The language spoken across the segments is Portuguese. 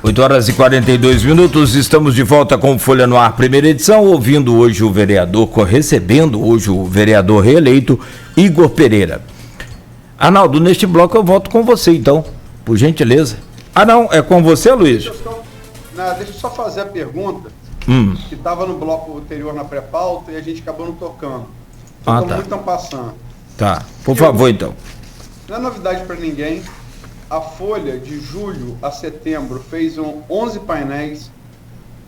8h42, estamos de volta com Folha no Ar, primeira edição, recebendo hoje o vereador reeleito Igor Pereira. Arnaldo, neste bloco eu volto com você então, por gentileza. Ah não, é com você, Luiz? Deixa eu só fazer a pergunta, que estava no bloco anterior na pré-pauta e a gente acabou não tocando. Tá. Muito passando. Tá, por favor então. Não é novidade para ninguém. A Folha, de julho a setembro, fez 11 painéis,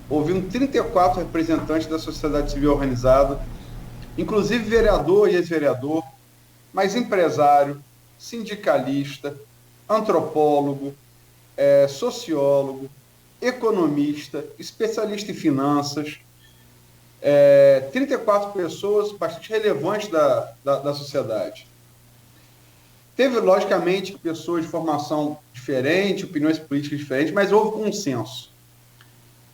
ouvindo 34 representantes da sociedade civil organizada, inclusive vereador e ex-vereador, mas empresário, sindicalista, antropólogo, sociólogo, economista, especialista em finanças, 34 pessoas bastante relevantes da sociedade. Teve, logicamente, pessoas de formação diferente, opiniões políticas diferentes, mas houve consenso.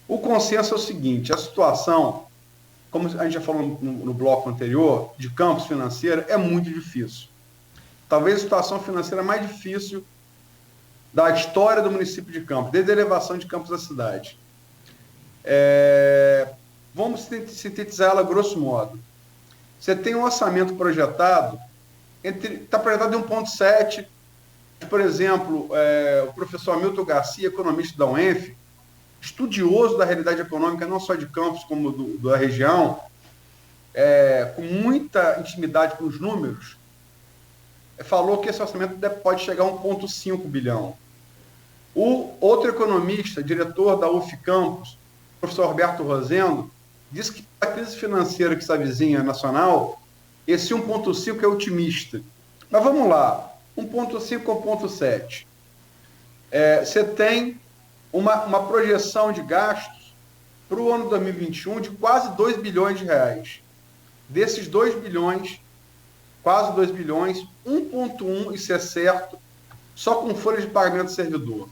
O consenso é o seguinte: a situação, como a gente já falou no bloco anterior, de campus financeiro, é muito difícil. Talvez a situação financeira mais difícil da história do município de Campos, desde a elevação de Campos da cidade. Vamos sintetizar ela grosso modo. Você tem um orçamento projetado, está projetado em 1,7. Por exemplo, o professor Hamilton Garcia, economista da UENF, estudioso da realidade econômica, não só de Campos, como da região, com muita intimidade com os números, falou que esse orçamento pode chegar a 1,5 bilhão. O outro economista, diretor da UF Campos, professor Roberto Rosendo, disse que a crise financeira que se avizinha nacional, esse 1,5 é otimista. Mas vamos lá, 1,5 ou 1,7. Você tem uma projeção de gastos para o ano 2021 de quase 2 bilhões de reais. Desses 2 bilhões, quase 2 bilhões, 1,1, isso é certo, só com folha de pagamento do servidor.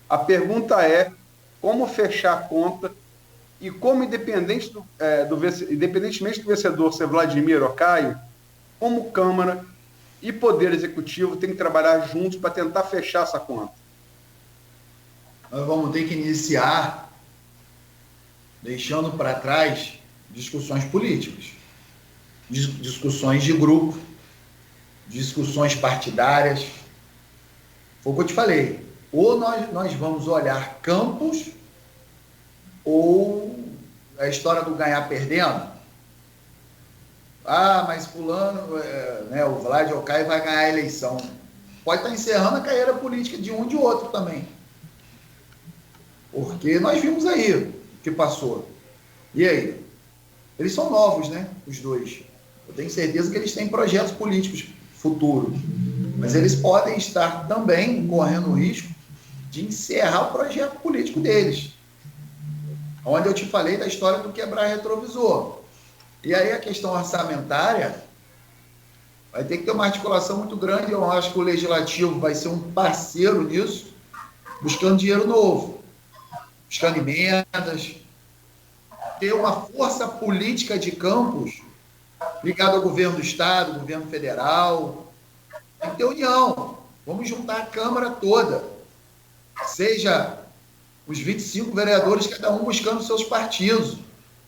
A pergunta é como fechar a conta e como, independentemente do vencedor ser Vladimir ou Caio, como Câmara e Poder Executivo tem que trabalhar juntos para tentar fechar essa conta. Nós vamos ter que iniciar deixando para trás discussões políticas, discussões de grupo, discussões partidárias. Foi o que eu te falei. Ou nós vamos olhar Campos, ou a história do ganhar perdendo. Mas fulano, o Vlad ou o Caio vai ganhar a eleição. Pode estar encerrando a carreira política de um e de outro também. Porque nós vimos aí o que passou. E aí? Eles são novos, né? Os dois. Eu tenho certeza que eles têm projetos políticos futuros. Mas eles podem estar também correndo o risco de encerrar o projeto político deles. Onde eu te falei da história do quebrar retrovisor. E aí a questão orçamentária vai ter que ter uma articulação muito grande. Eu acho que o Legislativo vai ser um parceiro nisso, buscando dinheiro novo, buscando emendas, ter uma força política de Campos ligada ao governo do Estado, governo federal. Tem que ter união. Vamos juntar a Câmara toda. Seja os 25 vereadores, cada um buscando seus partidos,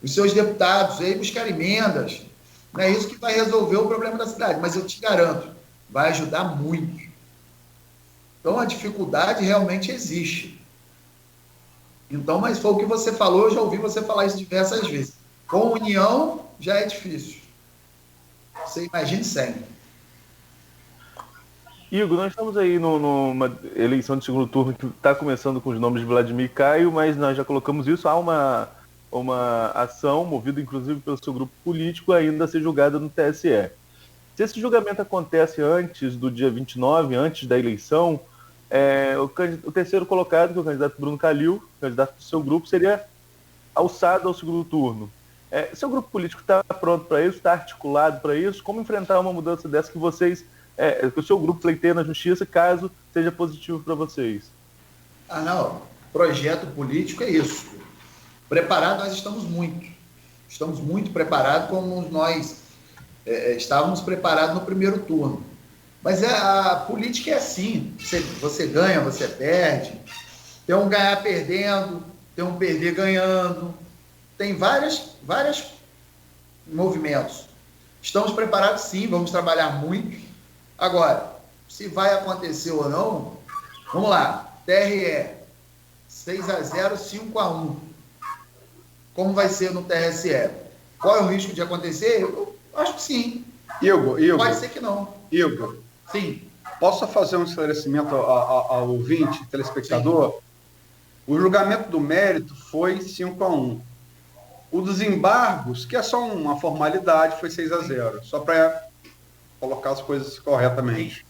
os seus deputados, aí buscar emendas. Não é isso que vai resolver o problema da cidade, mas eu te garanto, vai ajudar muito. Então, a dificuldade realmente existe. Então, mas foi o que você falou, eu já ouvi você falar isso diversas vezes. Com união, já é difícil. Você imagine sem. Igor, nós estamos aí numa eleição de segundo turno que está começando com os nomes de Vladimir e Caio, mas nós já colocamos isso. Há uma ação, movida inclusive pelo seu grupo político, ainda a ser julgada no TSE. Se esse julgamento acontece antes do dia 29, antes da eleição, o terceiro colocado, que é o candidato Bruno Calil, candidato do seu grupo, seria alçado ao segundo turno. Seu grupo político está pronto para isso? Está articulado para isso? Como enfrentar uma mudança dessa que que o seu grupo pleiteia na justiça, caso seja positivo para vocês? Não. Projeto político é isso. Preparado, nós estamos muito. Estamos muito preparados, como nós estávamos preparados no primeiro turno. Mas a política é assim. Você ganha, você perde. Tem um ganhar perdendo, tem um perder ganhando, tem vários movimentos. Estamos preparados sim, vamos trabalhar muito. Agora, se vai acontecer ou não, vamos lá, TRE, 6-0, 5-1. Como vai ser no TSE? Qual é o risco de acontecer? Eu acho que sim. Igor, pode ser que não. Igor, sim. Posso fazer um esclarecimento ao ouvinte, telespectador? Sim. O julgamento do mérito foi 5-1. O dos embargos, que é só uma formalidade, foi 6-0. Só para colocar as coisas corretamente.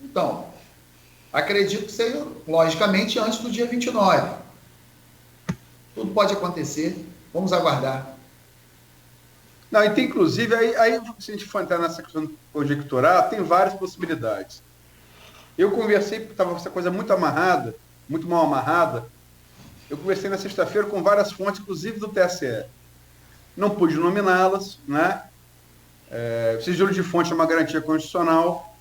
Então, acredito que seja, logicamente, antes do dia 29. Tudo pode acontecer. Vamos aguardar. Não, e tem, inclusive, aí se a gente for entrar nessa questão de conjecturar, tem várias possibilidades. Eu conversei, porque estava essa coisa muito amarrada, muito mal amarrada. Eu conversei na sexta-feira com várias fontes, inclusive do TSE. Não pude nominá-las, né? Sigilo de fonte é uma garantia constitucional,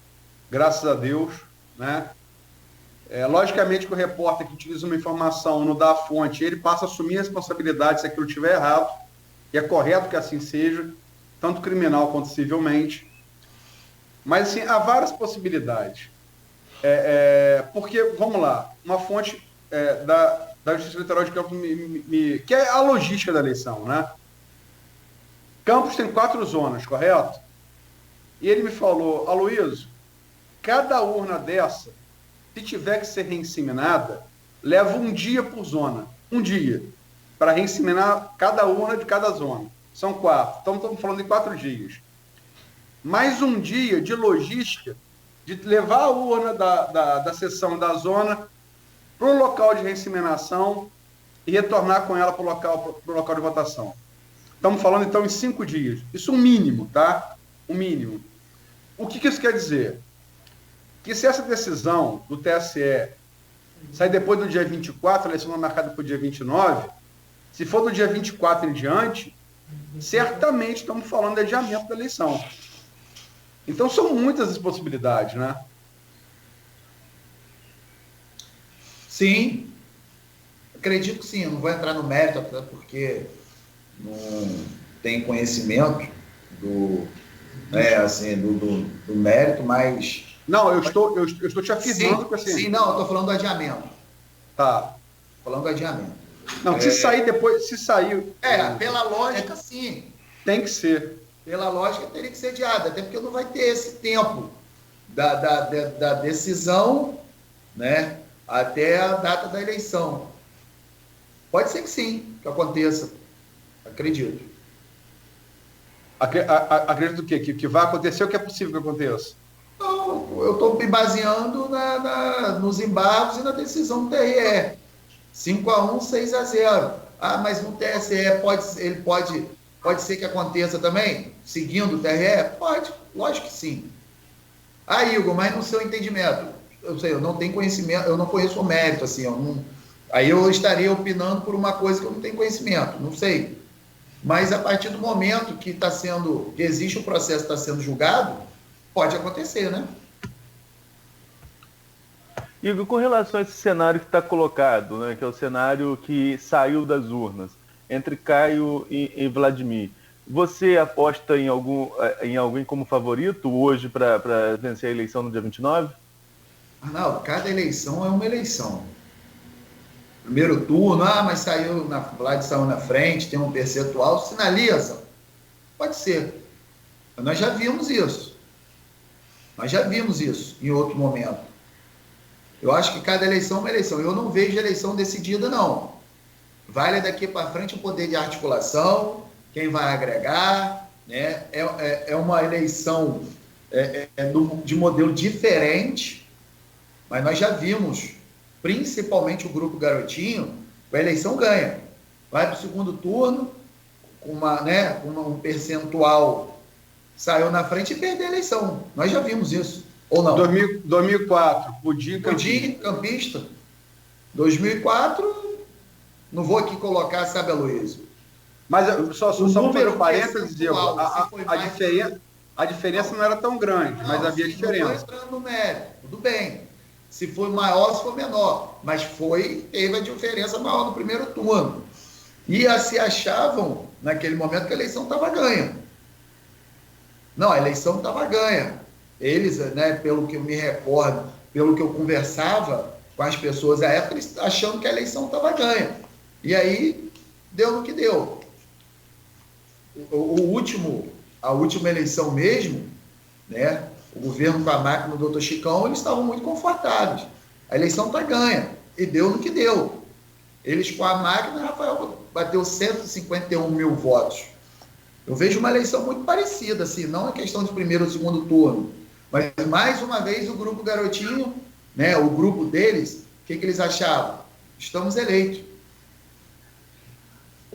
graças a Deus, né? Logicamente que o repórter que utiliza uma informação, não dá a fonte, ele passa a assumir a responsabilidade se aquilo estiver errado, e é correto que assim seja, tanto criminal quanto civilmente. Mas, assim, há várias possibilidades. Porque, vamos lá, uma fonte da Justiça Eleitoral de Campos, que é a logística da eleição, né? Campos tem 4 zonas, correto? E ele me falou, Aloysio, cada urna dessa, se tiver que ser reinseminar, leva 1 dia por zona. 1 dia. Para reinseminar cada urna de cada zona. São 4. Então, estamos falando de 4 dias. Mais 1 dia de logística, de levar a urna da seção da zona para o local de reinseminação e retornar com ela para o local de votação. Estamos falando, então, em 5 dias. Isso é um mínimo, tá? Um mínimo. O que isso quer dizer? Que se essa decisão do TSE sair depois do dia 24, a eleição não é marcada para o dia 29, se for do dia 24 em diante, certamente estamos falando de adiamento da eleição. Então, são muitas as possibilidades, né? Sim, acredito que sim. Eu não vou entrar no mérito, até porque não tenho conhecimento do mérito, mas... Não, eu estou te afirmando que assim... Sim, não, eu estou falando do adiamento. Tá. Falando do adiamento. Não, se sair depois, se sair... Pela lógica, sim. Tem que ser. Pela lógica, teria que ser adiado, até porque não vai ter esse tempo da decisão, né, até a data da eleição. Pode ser que sim, que aconteça. Acredito. Acredito o quê? Que vai acontecer ou que é possível que aconteça? Não, eu estou me baseando nos embargos e na decisão do TRE. 5-1, 6-0. Ah, mas no TSE pode ser que aconteça também? Seguindo o TRE? Pode, lógico que sim. Ah, Igor, mas no seu entendimento, eu não tenho conhecimento, eu não conheço o mérito, assim, aí eu estaria opinando por uma coisa que eu não tenho conhecimento, não sei. Mas a partir do momento que existe o processo que está sendo julgado, pode acontecer, né? Igor, com relação a esse cenário que está colocado, né, que é o cenário que saiu das urnas, entre Caio e Vladimir, você aposta em alguém como favorito hoje para vencer a eleição no dia 29? Arnaldo, cada eleição é uma eleição. Primeiro turno, mas Vlad saiu na frente, tem um percentual, sinaliza. Pode ser. Nós já vimos isso. Em outro momento. Eu acho que cada eleição é uma eleição. Eu não vejo eleição decidida, não. Vale daqui para frente o poder de articulação, quem vai agregar, né? É uma eleição de modelo diferente, mas nós já vimos, principalmente o grupo Garotinho, a eleição ganha. Vai para o segundo turno, com um percentual, saiu na frente e perdeu a eleição. Nós já vimos isso. Ou não? 2004, Pudim campista. 2004, não vou aqui colocar, sabe, Aloysio? Mas só um parênteses, a diferença não era tão grande, mas havia diferença. Não estou entrando no mérito, tudo bem. se foi maior ou se foi menor, mas teve a diferença maior no primeiro turno. E se achavam, naquele momento, que a eleição estava ganha. Não, a eleição estava ganha. Eles, né, pelo que eu me recordo, pelo que eu conversava com as pessoas à época, eles achando que a eleição estava ganha. E aí, deu no que deu. A última eleição mesmo, né, o governo com a máquina do Dr. Chicão, eles estavam muito confortáveis. A eleição está ganha. E deu no que deu. Eles com a máquina, Rafael bateu 151 mil votos. Eu vejo uma eleição muito parecida, assim, não é questão de primeiro ou segundo turno, mas mais uma vez o grupo Garotinho, né, o grupo deles, o que eles achavam? Estamos eleitos.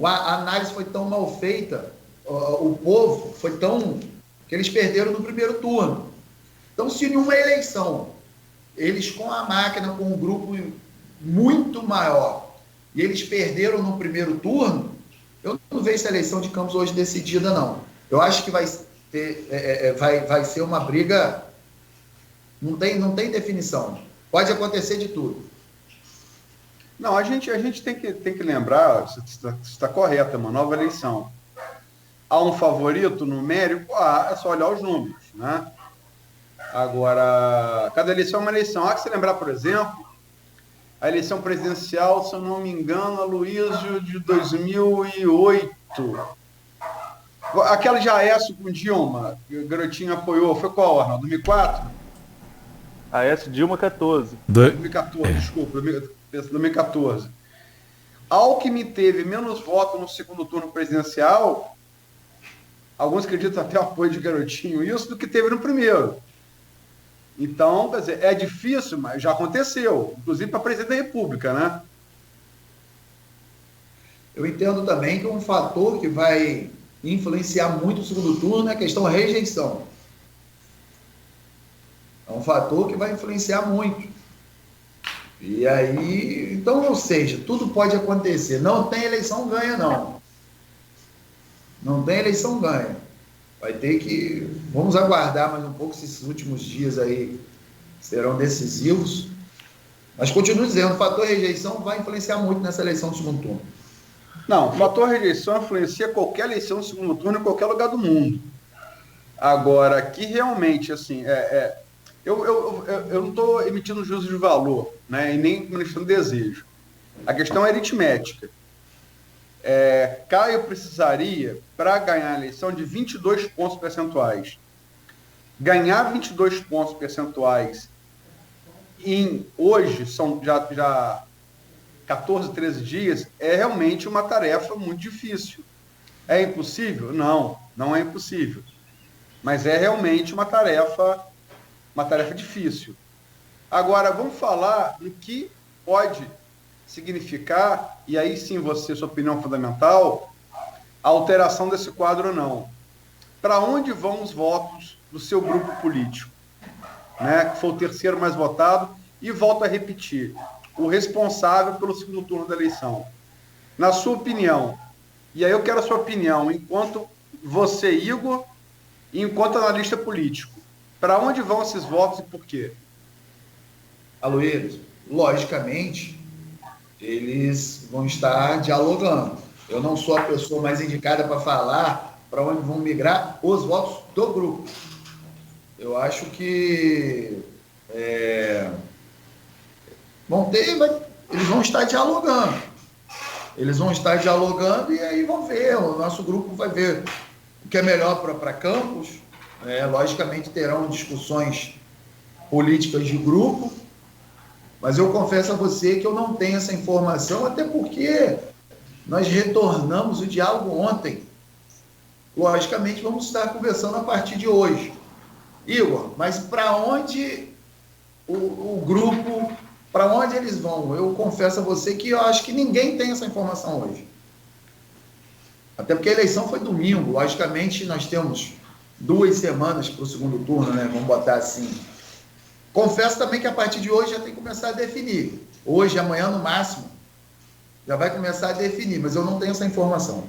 A análise foi tão mal feita, o povo foi tão... que eles perderam no primeiro turno. Então, se em uma eleição, eles com a máquina, com um grupo muito maior, e eles perderam no primeiro turno, eu não vejo essa eleição de Campos hoje decidida, não. Eu acho que vai ser uma briga, não tem definição. Pode acontecer de tudo. Não, a gente tem que lembrar, você está correto, é uma nova eleição. Há um favorito numérico? É só olhar os números, né? Agora, cada eleição é uma eleição. Há que se lembrar, por exemplo, a eleição presidencial, se eu não me engano, Aloysio, de 2008. Aquela de Aécio com Dilma, que o Garotinho apoiou, foi qual, Arnaldo? 2004? Aécio Dilma 14. 2014, desculpa, 2014. Alckmin teve menos votos no segundo turno presidencial, alguns acreditam até o apoio de Garotinho, isso, do que teve no primeiro. Então, quer dizer, é difícil, mas já aconteceu, inclusive para presidente da República, né? Eu entendo também que um fator que vai influenciar muito o segundo turno é a questão da rejeição. É um fator que vai influenciar muito. E aí, então, ou seja, tudo pode acontecer. Não tem eleição ganha, não. Não tem eleição ganha. Vai ter que... Vamos aguardar mais um pouco se esses últimos dias aí serão decisivos. Mas continuo dizendo, o fator rejeição vai influenciar muito nessa eleição do segundo turno. Não, o fator rejeição influencia qualquer eleição do segundo turno em qualquer lugar do mundo. Agora, que realmente, assim, eu não estou emitindo juízo de valor, né, e nem manifestando desejo. A questão é aritmética. Caio precisaria, para ganhar a eleição, de 22 pontos percentuais. Ganhar 22 pontos percentuais hoje, são já 14, 13 dias, é realmente uma tarefa muito difícil. É impossível? Não, não é impossível. Mas é realmente uma tarefa difícil. Agora, vamos falar no que pode significar, e aí sim sua opinião fundamental, a alteração desse quadro ou não. Para onde vão os votos do seu grupo político? Né, que foi o terceiro mais votado, e volto a repetir, o responsável pelo segundo turno da eleição. Na sua opinião, e aí eu quero a sua opinião, enquanto você, Igor, e enquanto analista político, para onde vão esses votos e por quê? Aloysio, logicamente, eles vão estar dialogando. Eu não sou a pessoa mais indicada para falar para onde vão migrar os votos do grupo. Eu acho que eles vão estar dialogando. Eles vão estar dialogando e aí vão ver, o nosso grupo vai ver o que é melhor para Campos. Logicamente terão discussões políticas de grupo, mas eu confesso a você que eu não tenho essa informação, até porque nós retornamos o diálogo ontem. Logicamente vamos estar conversando a partir de hoje. Igor, mas para onde o grupo, para onde eles vão? Eu confesso a você que eu acho que ninguém tem essa informação hoje. Até porque a eleição foi domingo, logicamente nós temos 2 semanas para o segundo turno, né? Vamos botar assim. Confesso também que a partir de hoje já tem que começar a definir. Hoje, amanhã no máximo, já vai começar a definir, mas eu não tenho essa informação.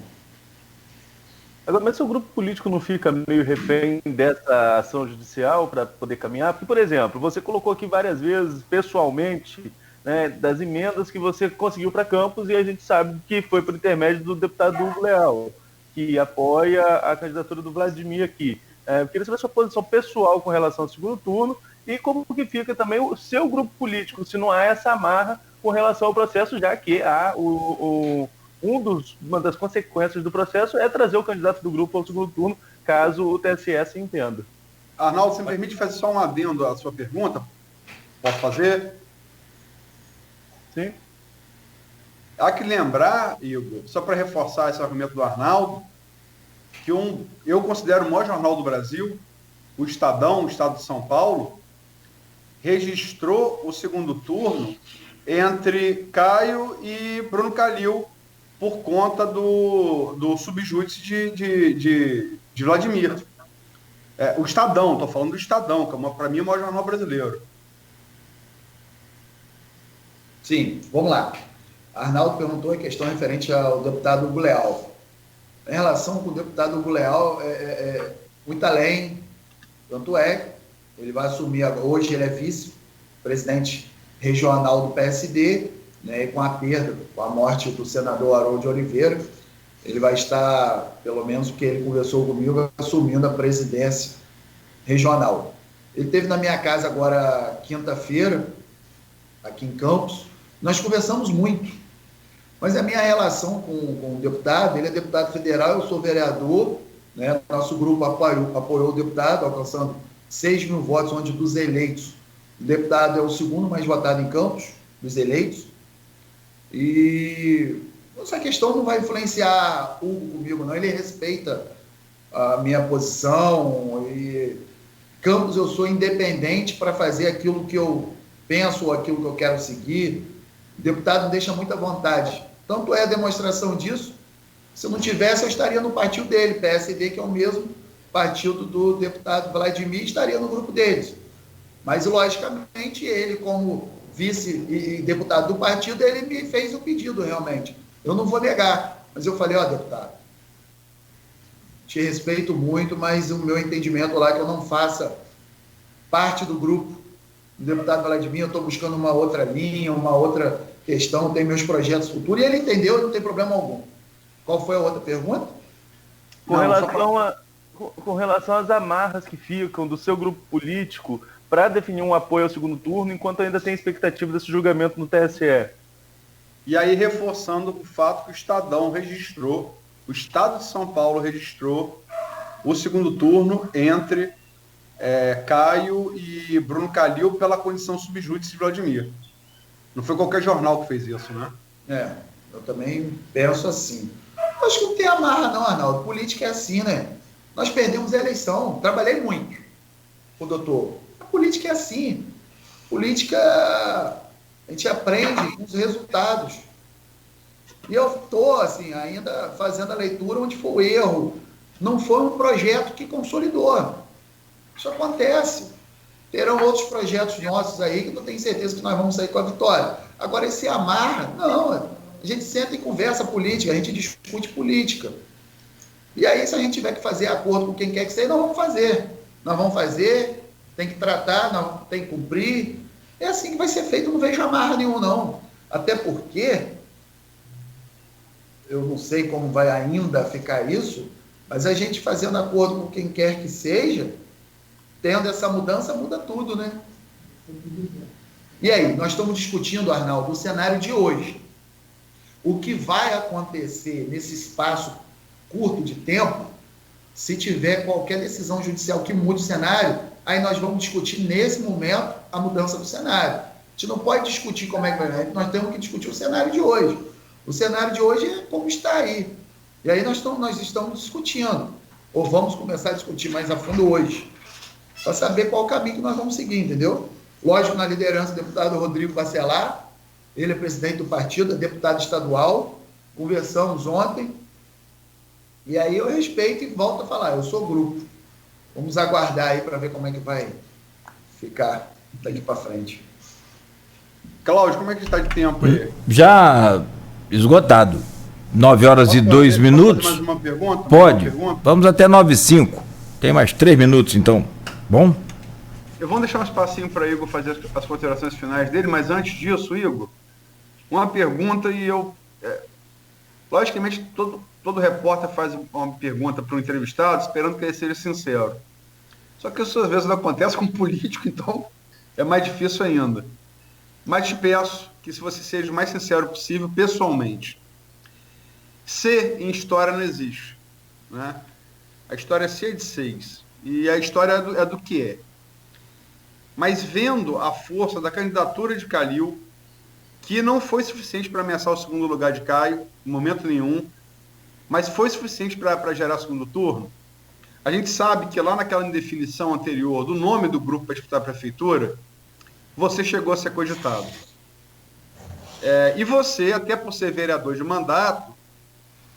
Agora, mas se o grupo político não fica meio refém dessa ação judicial para poder caminhar? Porque, por exemplo, você colocou aqui várias vezes, pessoalmente, né, das emendas que você conseguiu para Campos, e a gente sabe que foi por intermédio do deputado Hugo Leal, que apoia a candidatura do Vladimir aqui. Eu queria saber a sua posição pessoal com relação ao segundo turno e como que fica também o seu grupo político, se não há essa amarra com relação ao processo, já que há uma das consequências do processo é trazer o candidato do grupo ao segundo turno, caso o TSE se entenda. Arnaldo, você me permite fazer só um adendo à sua pergunta? Posso fazer? Sim. Há que lembrar, Igor, só para reforçar esse argumento do Arnaldo, que eu considero o maior jornal do Brasil, o Estadão, o Estado de São Paulo, registrou o segundo turno entre Caio e Bruno Calil por conta do subjúdice de Vladimir. O Estadão, estou falando do Estadão, que para mim é o maior jornal brasileiro. Sim, vamos lá. Arnaldo perguntou a questão referente ao deputado Hugo Leal. Em relação com o deputado Hugo Leal, muito além, tanto é, ele vai assumir, hoje ele é vice-presidente regional do PSD, né, e com a perda, com a morte do senador Harold Oliveira, ele vai estar, pelo menos o que ele conversou comigo, assumindo a presidência regional. Ele esteve na minha casa agora, quinta-feira, aqui em Campos. Nós conversamos muito, mas a minha relação com o deputado, ele é deputado federal, eu sou vereador, né? Nosso grupo apoiou o deputado, alcançando 6 mil votos, onde dos eleitos, o deputado é o segundo mais votado em Campos, dos eleitos, e essa questão não vai influenciar o Hugo comigo, não. Ele respeita a minha posição, e Campos eu sou independente para fazer aquilo que eu penso ou aquilo que eu quero seguir. O deputado me deixa muita vontade. Tanto é a demonstração disso, se eu não tivesse, eu estaria no partido dele, PSD, que é o mesmo partido do deputado Vladimir, estaria no grupo deles. Mas, logicamente, ele, como vice e deputado do partido, ele me fez o pedido, realmente. Eu não vou negar, mas eu falei, deputado, te respeito muito, mas o meu entendimento lá é que eu não faça parte do grupo do deputado Vladimir, eu estou buscando uma outra linha, uma outra questão, tem meus projetos futuros, e ele entendeu e não tem problema algum. Qual foi a outra pergunta? Com relação às amarras que ficam do seu grupo político para definir um apoio ao segundo turno, enquanto ainda tem expectativa desse julgamento no TSE. E aí, reforçando o fato que o Estadão registrou, o Estado de São Paulo registrou o segundo turno entre Caio e Bruno Calil pela condição subjúdice de Vladimir. Não foi qualquer jornal que fez isso, né? Eu também penso assim. Acho que não tem amarra não, Arnaldo. Política é assim, né? Nós perdemos a eleição. Trabalhei muito, o doutor. A política é assim. Política, a gente aprende com os resultados. E eu estou, assim, ainda fazendo a leitura onde foi o erro. Não foi um projeto que consolidou. Isso acontece. Terão outros projetos nossos aí que eu tenho certeza que nós vamos sair com a vitória. Agora, esse amarra, não. A gente senta e conversa política, a gente discute política. E aí, se a gente tiver que fazer acordo com quem quer que seja, nós vamos fazer. Nós vamos fazer, tem que tratar, tem que cumprir. É assim que vai ser feito, não vejo amarra nenhum, não. Até porque, eu não sei como vai ainda ficar isso, mas a gente fazendo acordo com quem quer que seja, tendo essa mudança, muda tudo, né? E aí, nós estamos discutindo, Arnaldo, o cenário de hoje. O que vai acontecer nesse espaço curto de tempo, se tiver qualquer decisão judicial que mude o cenário, aí nós vamos discutir nesse momento a mudança do cenário. A gente não pode discutir como é que vai, nós temos que discutir o cenário de hoje. O cenário de hoje é como está aí. E aí nós estamos discutindo, ou vamos começar a discutir mais a fundo hoje, para saber qual o caminho que nós vamos seguir, entendeu? Lógico, na liderança do deputado Rodrigo Bacelar, ele é presidente do partido, é deputado estadual, conversamos ontem, e aí eu respeito e volto a falar, eu sou grupo. Vamos aguardar aí para ver como é que vai ficar daqui para frente. Cláudio, como é que está de tempo aí? Já esgotado. 9 horas e 2 minutos. Mais uma pergunta? Pode. Vamos até 9h05. Tem mais 3 minutos, então. Bom? Eu vou deixar um espacinho para Igor fazer as considerações finais dele, mas antes disso, Igor, uma pergunta e eu... logicamente, todo repórter faz uma pergunta para um entrevistado esperando que ele seja sincero. Só que isso às vezes não acontece com um político, então é mais difícil ainda. Mas te peço que se você seja o mais sincero possível, pessoalmente. C em história não existe, né? A história é C de 6. E a história é do que é. Mas vendo a força da candidatura de Calil, que não foi suficiente para ameaçar o segundo lugar de Caio, em momento nenhum, mas foi suficiente para gerar segundo turno, a gente sabe que lá naquela indefinição anterior do nome do grupo para disputar a prefeitura, você chegou a ser cogitado. E você, até por ser vereador de mandato,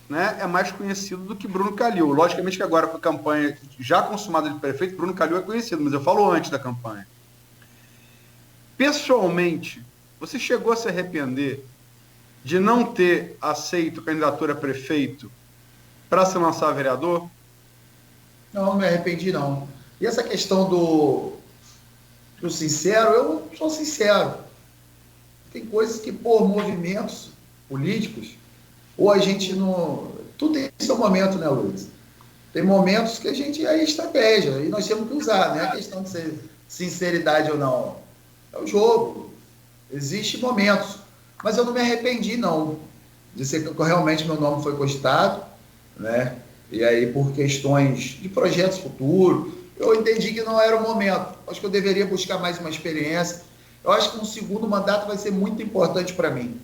né, é mais conhecido do que Bruno Calil. Logicamente que agora com a campanha já consumada de prefeito, Bruno Calil é conhecido, mas eu falo antes da campanha. Pessoalmente, você chegou a se arrepender de não ter aceito a candidatura a prefeito para se lançar a vereador? Não me arrependi, não. E essa questão do sincero, eu sou sincero. Tem coisas que, por movimentos políticos, ou a gente não... Tudo tem seu momento, né, Luiz? Tem momentos que a gente é estratégia, e nós temos que usar, não é a questão de ser sinceridade ou não. É o jogo. Existem momentos. Mas eu não me arrependi, não, de ser que realmente meu nome foi cogitado, né? E aí, por questões de projetos futuros, eu entendi que não era o momento. Acho que eu deveria buscar mais uma experiência. Eu acho que um segundo mandato vai ser muito importante para mim.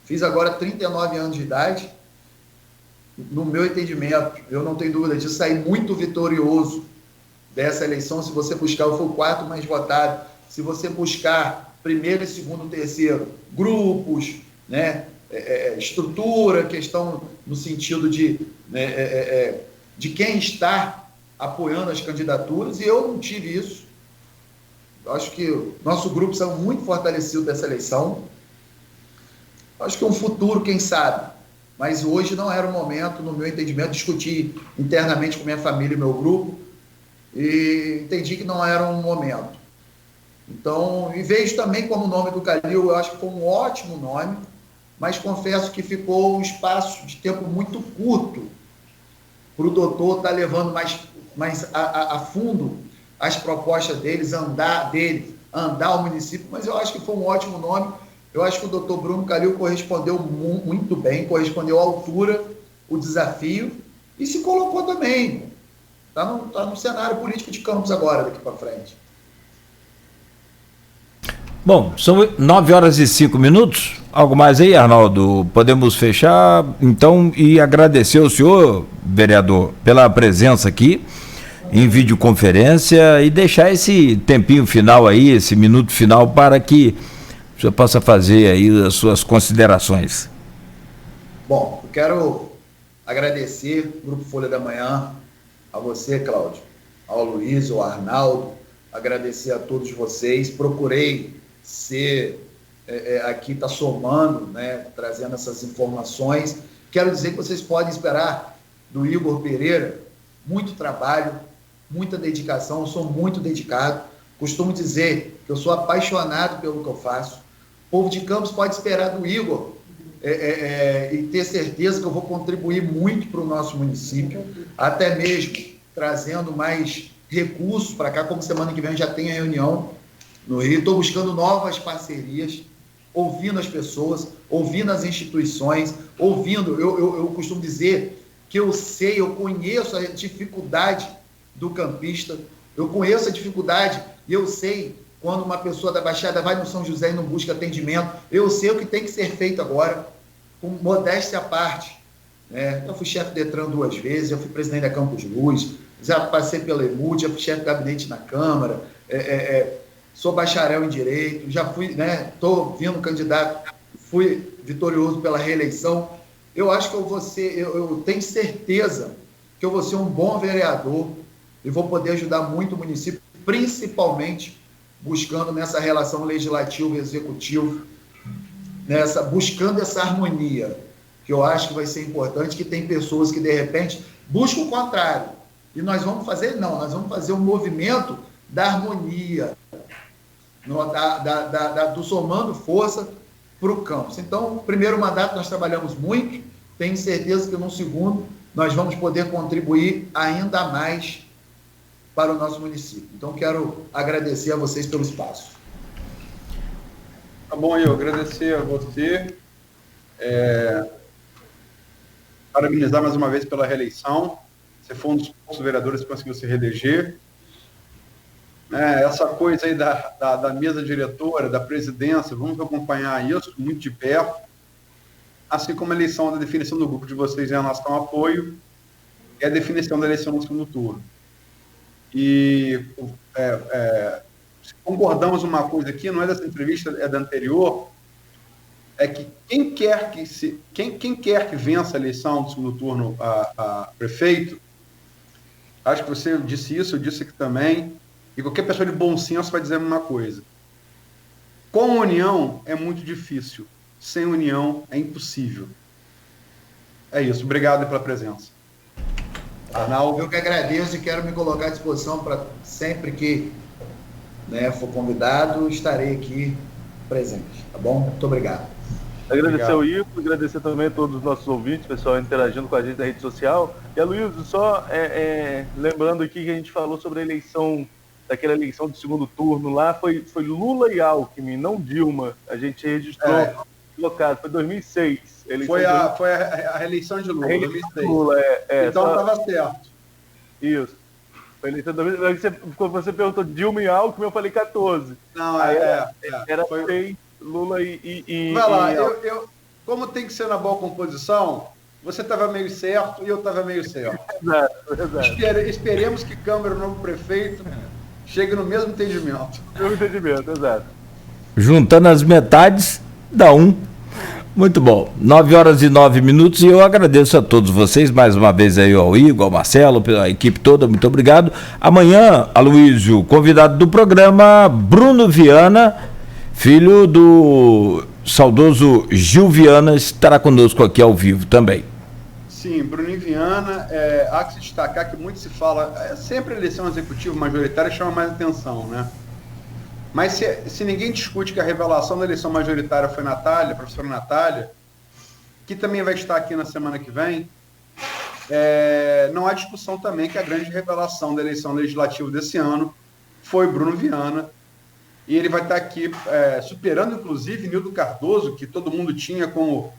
Fiz agora 39 anos de idade. No meu entendimento, eu não tenho dúvida disso, saí muito vitorioso dessa eleição. Se você buscar, eu fui o 4º mais votado. Se você buscar primeiro, segundo, terceiro, grupos, né? Estrutura, questão no sentido de quem está apoiando as candidaturas, e eu não tive isso. Eu acho que o nosso grupo saiu muito fortalecido dessa eleição. Eu acho que um futuro, quem sabe, mas hoje não era o momento, no meu entendimento, discutir internamente com minha família e meu grupo, e entendi que não era um momento. Então, e vejo também como o nome do Calil, eu acho que foi um ótimo nome, mas confesso que ficou um espaço de tempo muito curto para o doutor estar levando mais a fundo as propostas deles, andar o município, mas eu acho que foi um ótimo nome. Eu acho que o doutor Bruno Calil correspondeu muito bem, correspondeu à altura, o desafio, e se colocou também. Está no cenário político de Campos agora, daqui para frente. Bom, são 9 horas e 5 minutos. Algo mais aí, Arnaldo? Podemos fechar, então, e agradecer ao senhor, vereador, pela presença aqui em videoconferência e deixar esse tempinho final aí, esse minuto final, para que o senhor possa fazer aí as suas considerações. Bom, eu quero agradecer o Grupo Folha da Manhã, a você, Cláudio, ao Luiz, ao Arnaldo, agradecer a todos vocês. Procurei ser aqui, está somando, né, trazendo essas informações. Quero dizer que vocês podem esperar do Igor Pereira muito trabalho, muita dedicação. Eu sou muito dedicado. Costumo dizer que eu sou apaixonado pelo que eu faço. O povo de Campos pode esperar do Igor e ter certeza que eu vou contribuir muito para o nosso município, até mesmo trazendo mais recursos para cá, como semana que vem já tem a reunião no Rio. Estou buscando novas parcerias, ouvindo as pessoas, ouvindo as instituições, ouvindo. Eu costumo dizer que eu conheço a dificuldade do campista, eu conheço a dificuldade e eu sei quando uma pessoa da Baixada vai no São José e não busca atendimento. Eu sei o que tem que ser feito agora, com modéstia à parte. Eu fui chefe do Detran 2 vezes, eu fui presidente da Campos Luz, já passei pela EMUD, já fui chefe de gabinete na Câmara, sou bacharel em Direito, já fui, estou vindo candidato, fui vitorioso pela reeleição. Eu acho que eu tenho certeza que eu vou ser um bom vereador e vou poder ajudar muito o município, principalmente buscando nessa relação legislativo e executivo, buscando essa harmonia. que eu acho que vai ser importante, que tem pessoas que, de repente, buscam o contrário. E nós vamos fazer, não, nós vamos fazer um movimento da harmonia, do somando força para o campus. Então, primeiro mandato nós trabalhamos muito, tenho certeza que no segundo nós vamos poder contribuir ainda mais para o nosso município. Então, quero agradecer a vocês pelo espaço. Tá bom, eu agradecer a você, parabenizar mais uma vez pela reeleição. Você foi um dos poucos vereadores que conseguiu se reeleger. Essa coisa aí da mesa diretora, da presidência, vamos acompanhar isso muito de perto, assim como a eleição da definição do grupo de vocês em relação ao apoio e a definição da eleição no segundo turno. E concordamos uma coisa aqui, não é dessa entrevista, é da anterior, é que quem quer que vença a eleição do segundo turno a prefeito, acho que você disse isso, eu disse aqui também, e qualquer pessoa de bom senso vai dizer a mesma coisa. Com união é muito difícil, sem união é impossível. É isso, obrigado pela presença. Arnaldo. Eu que agradeço e quero me colocar à disposição para sempre que for convidado, estarei aqui presente, tá bom? Muito obrigado. Agradecer ao Ivo, agradecer também a todos os nossos ouvintes, pessoal interagindo com a gente na rede social. E a Luiz, só lembrando aqui que a gente falou sobre a eleição, daquela eleição do segundo turno lá, foi Lula e Alckmin, não Dilma. A gente registrou, colocado, foi 2006. Foi a reeleição de Lula, 2006. Lula, então estava certo. Isso. Foi a eleição de 2006. Quando você perguntou Dilma e Alckmin, eu falei 14. Não, era foi 6, Lula e vai lá, eu, como tem que ser na boa composição, você estava meio certo e eu estava meio certo. Exato. Esperemos que Câmara, o novo prefeito, chegue no mesmo entendimento. Exato. Juntando as metades, dá um. Muito bom. 9h09 e eu agradeço a todos vocês, mais uma vez aí ao Igor, ao Marcelo, a equipe toda, muito obrigado. Amanhã, Aloysio, convidado do programa, Bruno Viana, filho do saudoso Gil Viana, estará conosco aqui ao vivo também. Sim, Bruninho Viana, há que se destacar que muito se fala, sempre a eleição executiva majoritária chama mais atenção, né? Mas se ninguém discute que a revelação da eleição majoritária foi Natália, a professora Natália, que também vai estar aqui na semana que vem, não há discussão também que a grande revelação da eleição legislativa desse ano foi Bruno Viana, e ele vai estar aqui superando, inclusive, Nildo Cardoso, que todo mundo tinha como,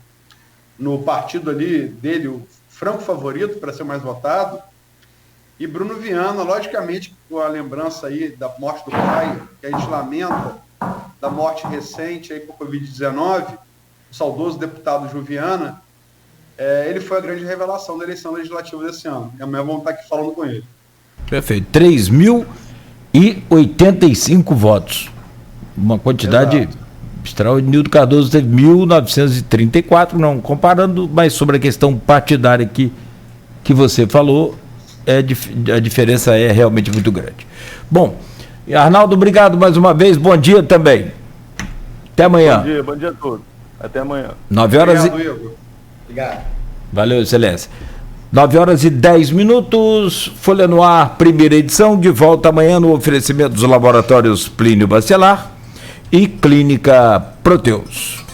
no partido ali dele, o franco favorito para ser mais votado. E Bruno Viana, logicamente, com a lembrança aí da morte do pai, que a gente lamenta, da morte recente aí por Covid-19, o saudoso deputado Gil Viana, ele foi a grande revelação da eleição legislativa desse ano. E amanhã vamos estar aqui falando com ele. Perfeito. 3.085 votos. Uma quantidade extraordinária. Nildo Cardoso teve 1.934, não, comparando, mas sobre a questão partidária que você falou, a diferença é realmente muito grande. Bom, Arnaldo, obrigado mais uma vez, bom dia também. Até amanhã. Bom dia a todos. Até amanhã. 9 horas Obrigado. Valeu, excelência. 9h10, Folha no Ar, primeira edição, de volta amanhã no oferecimento dos laboratórios Plínio Bacelar e Clínica Proteus.